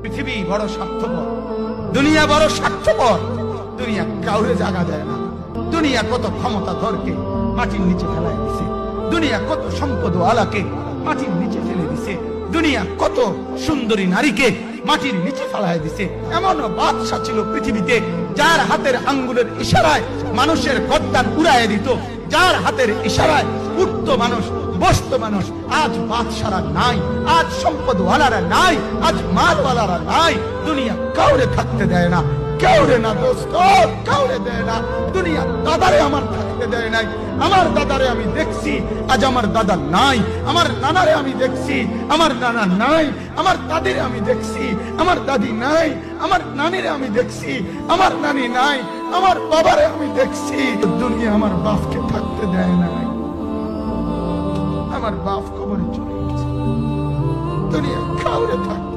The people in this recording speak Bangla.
পৃথিবী বড় স্বার্থপর, দুনিয়া বড় স্বার্থপর। দুনিয়া কাউরে জায়গা দেয় না। দুনিয়া কত ক্ষমতাধরকে মাটির নিচে ফেলাই দিছে। দুনিয়া কত সম্পদ আলাকে মাটির নিচে ফেলে দিছে। দুনিয়া কত সুন্দরী নারীকে মাটির নিচে ফেলাই দিছে। এমন বাদশা ছিল পৃথিবীতে যার হাতের আঙ্গুলের ইশারায় মানুষের গর্দান উড়াইয়া দিত, যার হাতের ইশারায় উঠত মানুষ, বসত মানুষ। আজ বাদশারা নাই, আজ সম্পদওয়ালারা নাই, আজ মালওয়ালারা নাই। দুনিয়া কাউরে থাকতে দেয় না, কাউরে না দোস্ত, কাউরে দেয় না। দুনিয়া দাদারে আমার থাকতে দেয় নাই। আমার দাদারে আমি দেখছি, আজ আমার দাদা নাই। আমার নানারে আমি দেখছি, আমার নানা নাই। আমার দাদিরে আমি দেখছি, আমার দাদি নাই। আমার নানিরে আমি দেখছি, আমার নানি নাই। আমার বাবারে আমি দেখছি। দুনিয়া আমার বাপকে থাকতে দেয় নাই। আমার বাপ কবরে চলে গেছে। দুনিয়া কাউরে থাকতে